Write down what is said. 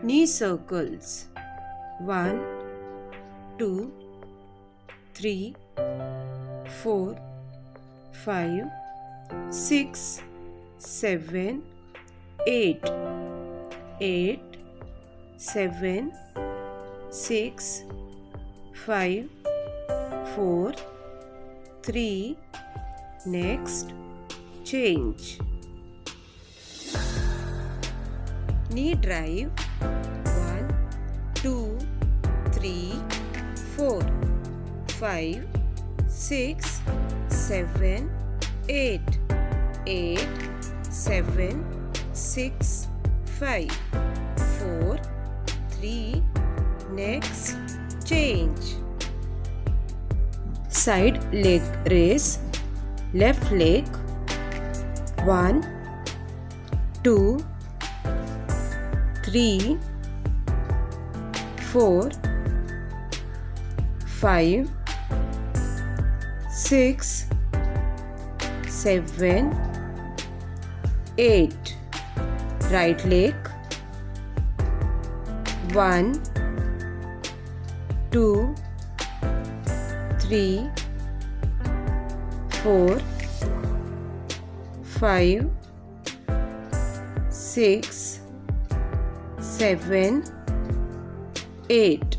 Knee circles. 1, 2, 3, 4, 5, 6, 7, 8. 8, 7, 6, 5, 4, 3. Next, change. Knee drive. 1, 2, 3, 4, 5, 6, 7, 8. 8, 7, 6, 5, 4, 3. Next, change. Side leg raise. Left leg. 1, 2, 3, 4, 5, 6, 7, 8. Right leg. 1, 2, 3, 4, 5, 6, 7, 8.